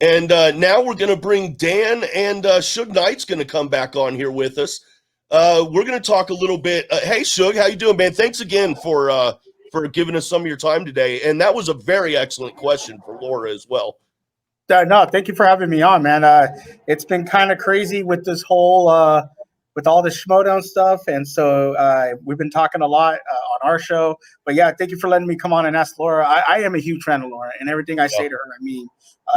And now we're going to bring Dan, and Suge Knight's going to come back on here with us. We're going to talk a little bit. Hey, Suge, how you doing, man? Thanks again for giving us some of your time today. And that was a very excellent question for Laura as well. No, thank you for having me on, man. It's been kind of crazy with this whole with all the Schmoedown stuff, and so we've been talking a lot on our show. But yeah, thank you for letting me come on and ask Laura. I am a huge fan of Laura, and everything I say to her, I mean,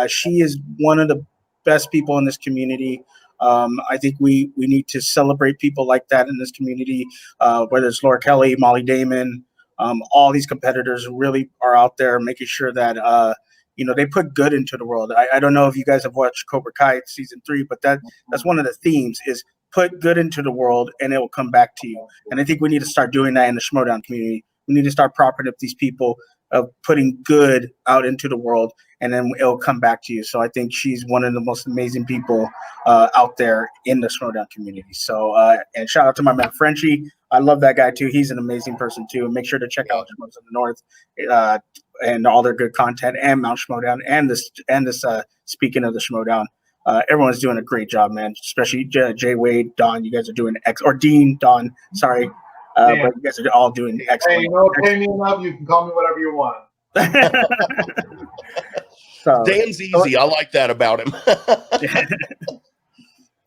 she is one of the best people in this community. I think we need to celebrate people like that in this community, whether it's Laura Kelly, Molly Damon, all these competitors really are out there making sure that they put good into the world. I don't know if you guys have watched Cobra Kai season 3, but that's one of the themes is put good into the world and it will come back to you. And I think we need to start doing that in the Schmoedown community. We need to start propping up these people of putting good out into the world, and then it'll come back to you. So I think she's one of the most amazing people out there in the Schmoedown community. So and shout out to my man Frenchie. I love that guy too. He's an amazing person too. And make sure to check out Schmoes in the North and all their good content, and Mount Schmoedown, and this speaking of the Schmoedown. Everyone's doing a great job, man. Especially Jay Wade, Don. You guys are doing or Dean, Don. Sorry, but you guys are all doing excellent. Hey, pay me enough. You can call me whatever you want. So, Dan's easy. I like that about him.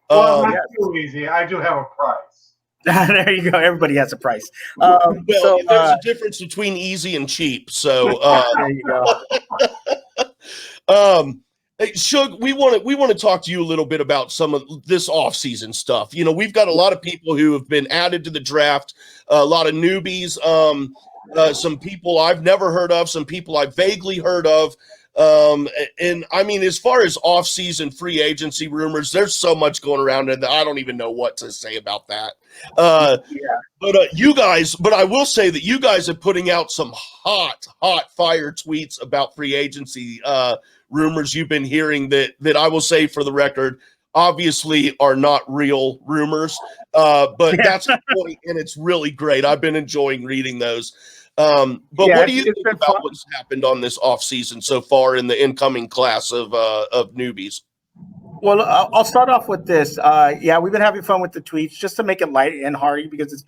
Well, not too easy. I do have a price. There you go. Everybody has a price. There's a difference between easy and cheap. So there you go. Hey, Suge, we want to talk to you a little bit about some of this off-season stuff. We've got a lot of people who have been added to the draft, a lot of newbies, some people I've never heard of, some people I've vaguely heard of. And I mean, as far as off-season free agency rumors, there's so much going around, and I don't even know what to say about that. But I will say that you guys are putting out some hot fire tweets about free agency rumors you've been hearing that I will say for the record, obviously are not real rumors. But that's the point, and it's really great. I've been enjoying reading those. But what do you think about what's happened on this offseason so far in the incoming class of newbies? Well, I'll start off with this. We've been having fun with the tweets just to make it light and hearty because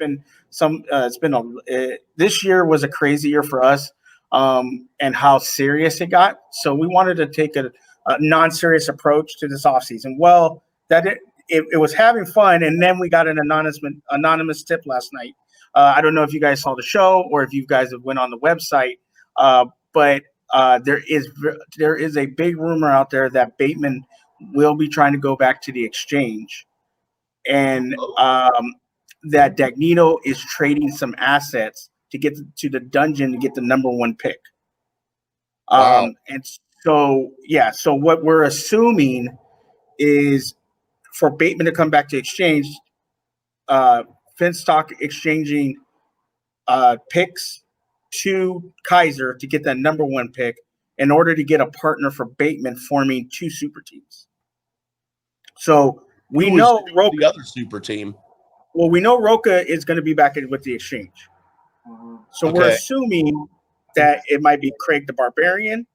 this year was a crazy year for us, and how serious it got. So we wanted to take a non-serious approach to this offseason. Well, it was having fun, and then we got an anonymous tip last night. I don't know if you guys saw the show or if you guys have went on the website, but there is a big rumor out there that Bateman will be trying to go back to the exchange, and that Dagnino is trading some assets to get to the dungeon to get the number 1 pick. Wow. And so what we're assuming is for Bateman to come back to exchange, Finstock exchanging picks to Kaiser to get that number 1 pick in order to get a partner for Bateman, forming 2 super teams. So we know the other super team. Well, we know Roca is going to be back with the exchange. So we're assuming that it might be Craig the Barbarian.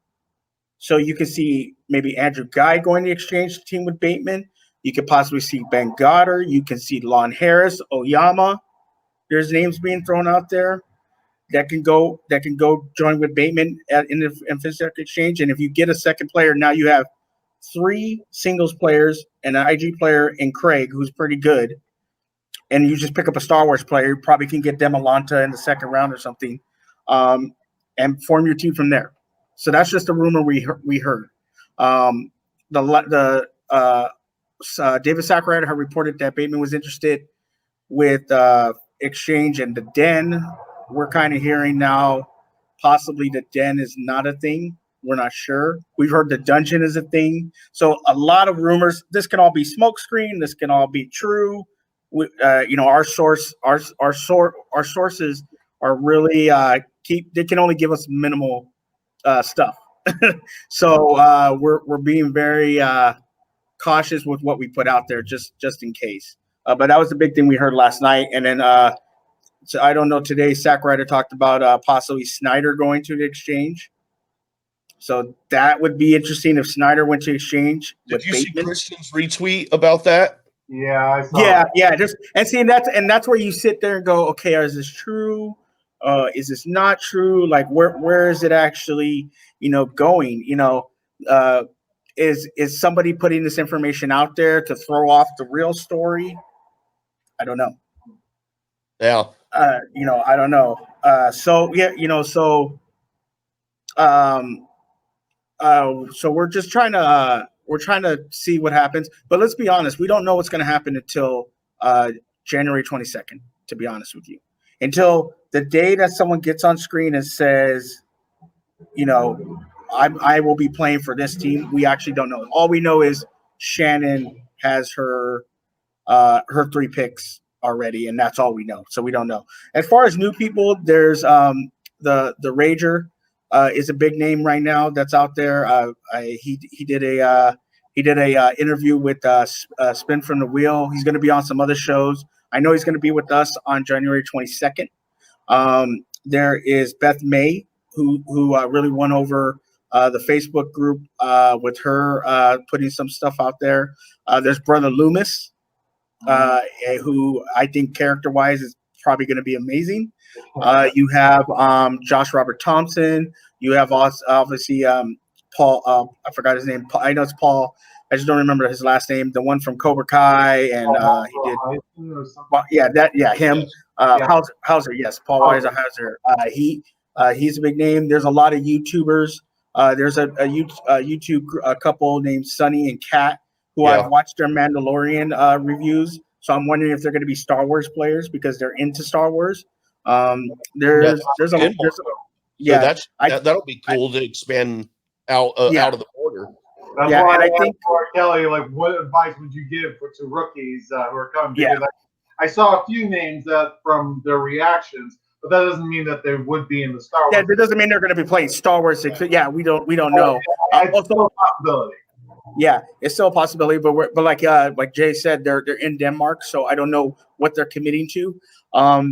So you can see maybe Andrew Guy going to exchange team with Bateman. You could possibly see Ben Goddard. You can see Lon Harris, Oyama. There's names being thrown out there that can go join with Bateman in Finstock exchange. And if you get a second player, now you have 3 singles players and an IG player in Craig, who's pretty good. And you just pick up a Star Wars player, you probably can get Demolanta in the second round or something, and form your team from there. So that's just a rumor we heard. David Sakurada had reported that Bateman was interested with exchange and the Den. We're kind of hearing now possibly the Den is not a thing. We're not sure. We've heard the dungeon is a thing. So a lot of rumors. This can all be smokescreen. This can all be true. Our sources are really they can only give us minimal stuff. So we're being very cautious with what we put out there just in case. But that was the big thing we heard last night. And then so I don't know, today Sakurada talked about possibly Snyder going to the exchange. So that would be interesting if Snyder went to exchange Did with you Bateman. see Christian's retweet about that? Yeah, I saw. Yeah, that. yeah. Just and see, that's where you sit there and go, okay, is this true? Is this not true? Like, where is it actually, going? Is somebody putting this information out there to throw off the real story? I don't know. Yeah. I don't know. So yeah, so we're just trying to see what happens. But let's be honest, we don't know what's going to happen until January 22nd. To be honest with you, until the day that someone gets on screen and says, I will be playing for this team. We actually don't know. All we know is Shannon has her 3 picks already, and that's all we know. So we don't know. As far as new people, there's the Rager is a big name right now that's out there. He did a interview with Spin from the Wheel. He's going to be on some other shows. I know he's going to be with us on January 22nd. There is Beth May, who really won over the Facebook group with her putting some stuff out there. There's Brother Loomis, who I think character-wise is probably going to be amazing. You have Josh Robert Thompson. You have obviously Paul. I forgot his name. I know it's Paul. I just don't remember his last name. The one from Cobra Kai, and he did. Well, him. Hauser, yes, Paul Weiser Hauser. He's a big name. There's a lot of YouTubers. There's a YouTube couple named Sunny and Kat who I've watched their Mandalorian reviews. So I'm wondering if they're going to be Star Wars players because they're into Star Wars. There's a that'll be cool to expand out of the border. That's why I think Kelly, like, what advice would you give to rookies who are coming? Because I saw a few names from their reactions, but that doesn't mean that they would be in the Star Wars. Yeah, that doesn't mean they're going to be playing Star Wars. Yeah, we don't know. It's still a possibility. Yeah, it's still a possibility, but like Jay said, they're in Denmark, so I don't know what they're committing to.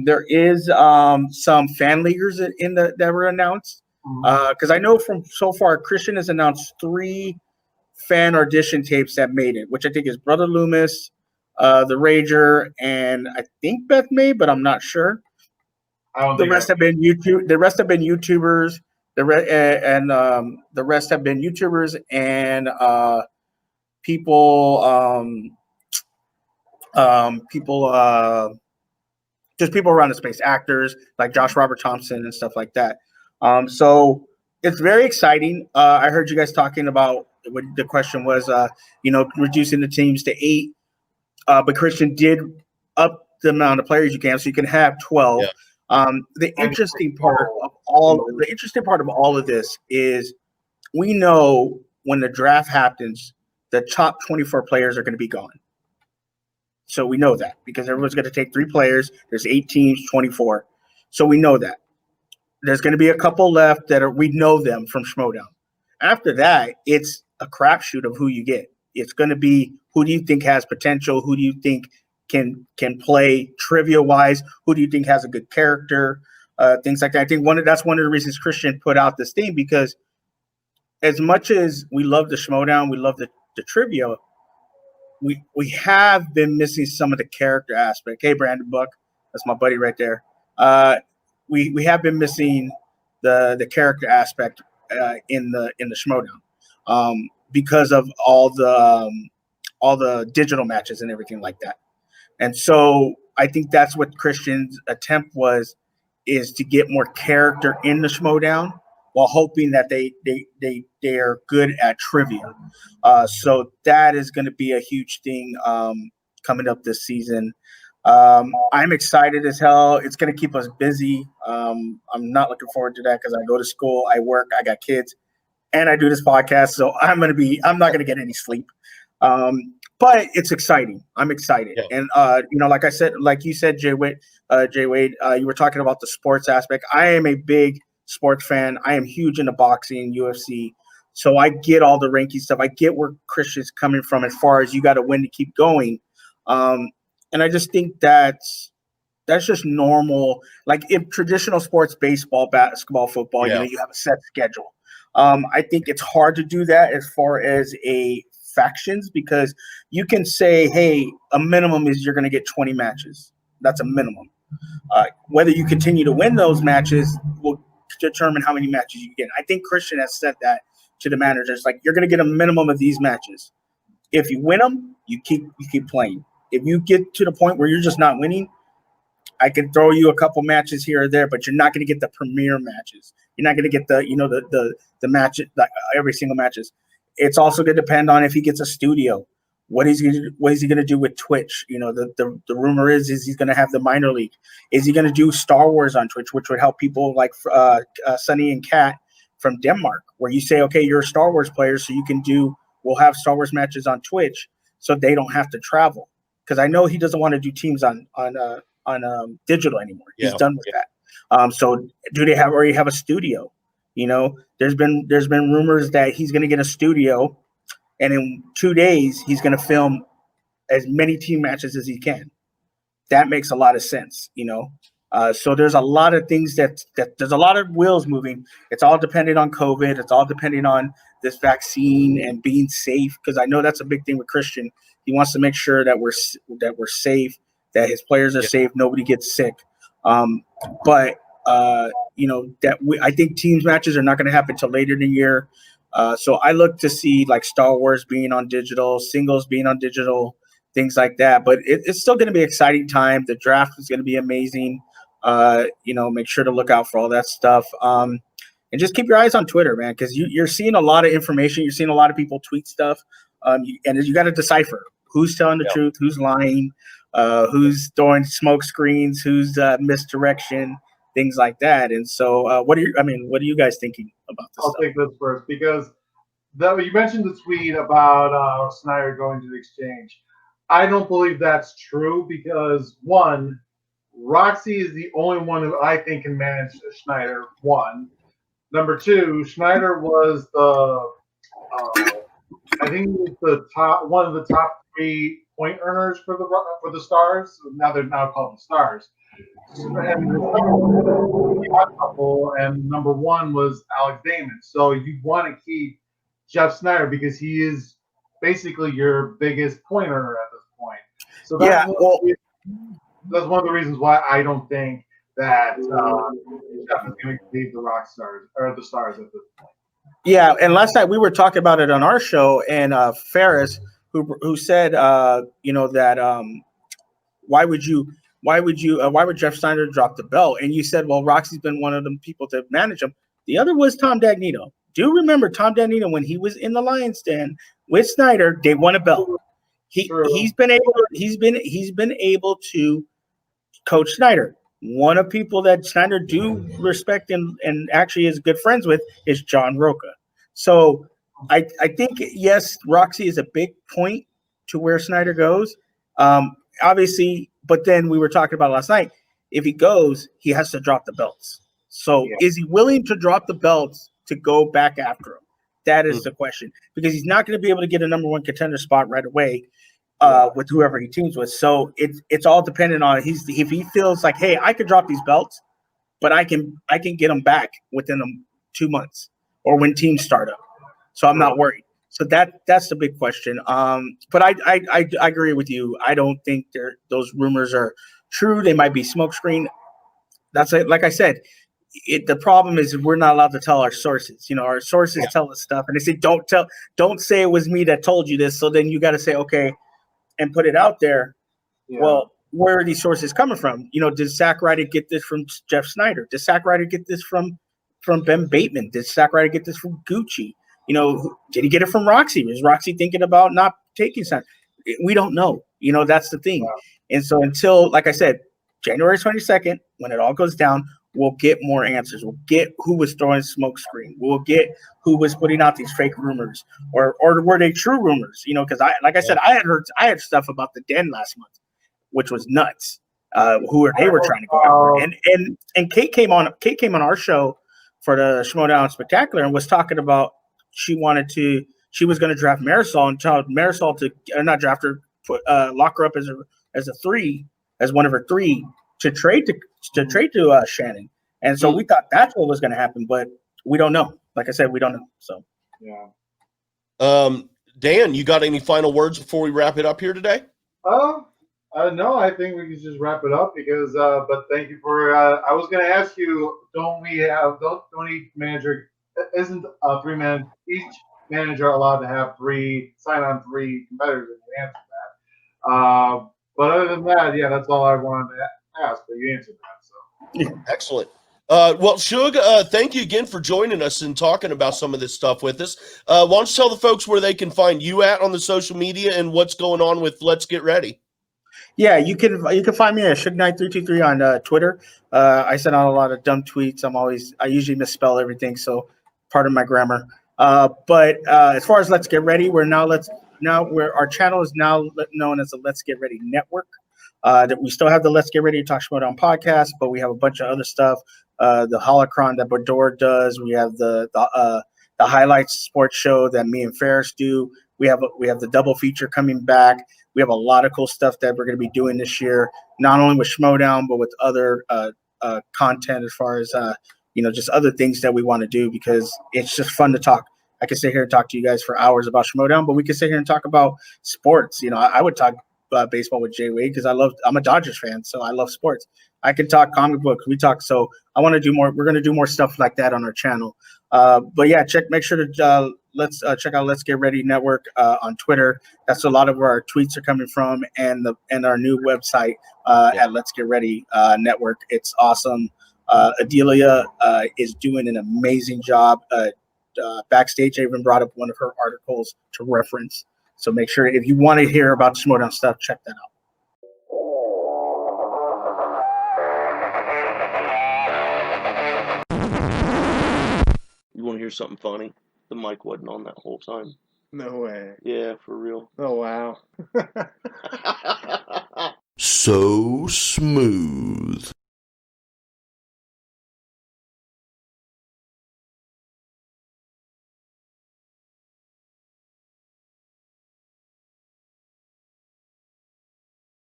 There is some fan leaguers that were announced because I know from so far Christian has announced 3 fan audition tapes that made it, which I think is Brother Loomis, the Rager, and I think Beth May, but I'm not sure. The rest have been YouTube. The rest have been YouTubers. The rest have been YouTubers and just people around the space, actors like Josh Robert Thompson and stuff like that. So it's very exciting. I heard you guys talking about what the question was, reducing the teams to 8. But Christian did up the amount of players you can, so you can have 12. Yeah. The interesting part of all of this is we know when the draft happens, the top 24 players are going to be gone. So we know that because everyone's going to take 3 players. There's 8 teams, 24. So we know that. There's going to be a couple left we know them from Schmoedown. After that, it's a crapshoot of who you get. It's going to be who do you think has potential? Who do you think can play trivia-wise? Who do you think has a good character? Things like that. I think that's one of the reasons Christian put out this thing, because as much as we love the Schmoedown, we love the trivia, we have been missing some of the character aspect. Hey, Brandon Buck, that's my buddy right there. We have been missing the character aspect in the Schmoedown because of all the digital matches and everything like that. And so I think that's what Christian's attempt is to get more character in the Schmoedown while hoping that they are good at trivia. So that is going to be a huge thing coming up this season. I'm excited as hell. It's going to keep us busy. I'm not looking forward to that because I go to school, I work, I got kids, and I do this podcast. So I'm not going to get any sleep. But it's exciting. I'm excited. Yeah. And, like I said, like you said, Jay Wade, you were talking about the sports aspect. I am a big sports fan. I am huge into boxing, UFC. So I get all the ranking stuff. I get where Christian's coming from as far as you got to win to keep going. And I just think that's just normal. Like in traditional sports, baseball, basketball, football, you have a set schedule. I think it's hard to do that as far as a factions, because you can say, hey, a minimum is you're going to get 20 matches. That's a minimum. Whether you continue to win those matches will determine how many matches you get. I think Christian has said that to the managers, like, you're going to get a minimum of these matches. If you win them, you keep playing. If you get to the point where you're just not winning, I can throw you a couple matches here or there, but you're not going to get the premier matches. You're not going to get the match, every single matches. It's also going to depend on if he gets a studio. What is he going to do with Twitch? The rumor is he's going to have the minor league. Is he going to do Star Wars on Twitch, which would help people like Sunny and Kat from Denmark, where you say, okay, you're a Star Wars player, so we'll have Star Wars matches on Twitch, so they don't have to travel. Because I know he doesn't want to do teams on digital anymore. He's done with that. So do they already have a studio? There's been rumors that he's going to get a studio, and in 2 days he's going to film as many team matches as he can. That makes a lot of sense. So there's a lot of things that there's a lot of wheels moving. It's all dependent on COVID. It's all depending on this vaccine and being safe, because I know that's a big thing with Christian. He wants to make sure that we're safe, that his players are safe, nobody gets sick. I think teams matches are not going to happen until later in the year. So I look to see like Star Wars being on digital, singles being on digital, things like that. But it's still going to be an exciting time. The draft is going to be amazing. Make sure to look out for all that stuff. And just keep your eyes on Twitter, man, because you're seeing a lot of information. You're seeing a lot of people tweet stuff. And you got to decipher who's telling the truth, who's lying, who's throwing smoke screens, who's misdirection, things like that. And so what are you guys thinking about this I'll take this first, because you mentioned the tweet about Snyder going to the exchange. I don't believe that's true, because one, Roxy is the only one who I think can manage Schneider. One. Number two, Schneider was I think he was one of the top 3 point earners for the Stars. Now they're called the Stars. And number 1 was Alex Damon. So you want to keep Jeff Snyder because he is basically your biggest point earner at this point. So that's one of the reasons why I don't think that Jeff is going to leave the Rock Stars or the Stars at this point. Yeah, and last night we were talking about it on our show, and Ferris, who said, that why would Jeff Snyder drop the belt? And you said, well, Roxy's been one of them people to manage him. The other was Tom Dagnino. Do you remember Tom Dagnino when he was in the Lions Den with Snyder? They won a belt. He's been able to coach Snyder. One of people that Snyder do respect and actually is good friends with is John Roca. So I think, yes, Roxy is a big point to where Snyder goes. Obviously, but then we were talking about last night, if he goes, he has to drop the belts. So is he willing to drop the belts to go back after him? That is the question, because he's not going to be able to get a number 1 contender spot right away. With whoever he teams with. So it's all dependent on if he feels like, hey, I could drop these belts, but I can get them back within 2 months or when teams start up. So I'm not worried. So that's the big question. But I agree with you. I don't think those rumors are true. They might be smokescreen. That's it. Like I said, the problem is we're not allowed to tell our sources. Our sources tell us stuff, and they say don't say it was me that told you this. So then you got to say, okay, and put it out there. Yeah. Well, where are these sources coming from? Did Zack Ryder get this from Jeff Snyder? Did Zack Ryder get this from Ben Bateman? Did Zack Ryder get this from Gucci? Did he get it from Roxy? Was Roxy thinking about not taking Snyder? We don't know. That's the thing. Wow. And so until, like I said, January 22nd, when it all goes down, we'll get more answers. We'll get who was throwing smoke screen. We'll get who was putting out these fake rumors, or were they true rumors? Because I had stuff about the Den last month, which was nuts. They were trying to go after. And Kate came on our show for the Schmoedown Spectacular and was talking about she was going to draft Marisol and tell Marisol to not draft her, lock her up as a 3, as one of her 3 to trade to Shannon. And so we thought that's what was going to happen, but we don't know. like I said, we don't know. So Yeah. Dan, you got any final words before we wrap it up here today? No, I think we can just wrap it up because. But thank you for. I was going to ask you, don't each manager isn't a 3-man each manager allowed to have sign on 3 competitors? And you answered that. But other than that, yeah, that's all I wanted to ask. But you answered that. So Excellent. Well, Suge, thank you again for joining us and talking about some of this stuff with us. Why don't you tell the folks where they can find you at on the social media and what's going on with Let's Get Ready? yeah, you can find me at Suge Knight 323 on Twitter. I send out a lot of dumb tweets. I usually misspell everything, so pardon my grammar. But as far as Let's Get Ready, our channel is now known as the Let's Get Ready Network. That we still have the Let's Get Ready to Talk Schmoedown podcast, but we have a bunch of other stuff. The holocron that Bador does. We have the highlights sports show that me and Ferris do. We have the double feature coming back. We have a lot of cool stuff that we're going to be doing this year, not only with Schmoedown, but with other content as far as just other things that we want to do, because it's just fun to talk. I can sit here and talk to you guys for hours about Schmoedown, but we can sit here and talk about sports. I would talk baseball with Jay Wade because I'm a Dodgers fan, so I love sports. I can talk comic books. So I want to do more. We're going to do more stuff like that on our channel. But yeah, make sure to check out Let's Get Ready Network on Twitter. That's a lot of where our tweets are coming from, and our new website at Let's Get Ready Network. It's awesome. Adelia is doing an amazing job. Backstage, I even brought up one of her articles to reference. So make sure, if you want to hear about the Schmoedown stuff, check that out. You want to hear something funny? The mic wasn't on that whole time. No way. Yeah, for real. Oh, wow. So smooth.